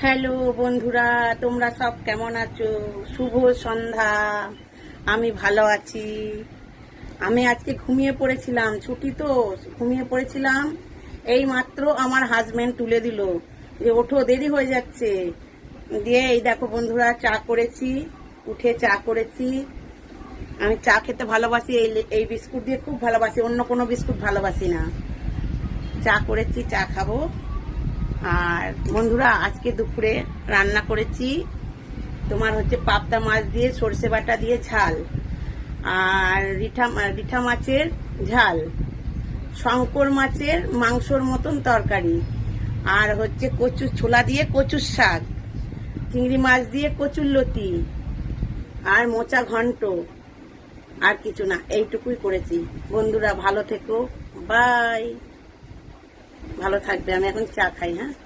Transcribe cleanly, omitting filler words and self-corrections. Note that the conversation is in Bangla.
হ্যালো বন্ধুরা, তোমরা সব কেমন আছো? শুভ সন্ধ্যা। আমি ভালো আছি। আমি আজকে ঘুমিয়ে পড়েছিলাম, ছুটি তো ঘুমিয়ে পড়েছিলাম। এই মাত্র আমার হাজবেন্ড তুলে দিল যে ওঠো, দেরি হয়ে যাচ্ছে। দিয়ে এই দেখো বন্ধুরা, চা করেছি, উঠে চা করেছি। আমি চা খেতে ভালোবাসি, এই বিস্কুট দিয়ে খুব ভালোবাসি, অন্য কোনো বিস্কুট ভালোবাসি না। চা করেছি, চা খাবো। আর বন্ধুরা, আজকে দুপুরে রান্না করেছি তোমার হচ্ছে পাবদা মাছ দিয়ে সর্ষে বাটা দিয়ে ঝাল, আর রিঠা মাছের ঝাল, শঙ্কর মাছের মাংসর মতন তরকারি, আর হচ্ছে কচু ছোলা দিয়ে কচুর শাক, চিংড়ি মাছ দিয়ে কচুর লতি, আর মোচা ঘন্ট। আর কিছু না, এইটুকুই করেছি। বন্ধুরা ভালো থেকো, বাই। ভালো থাকবে। আমি এখন চা খাই। হ্যাঁ।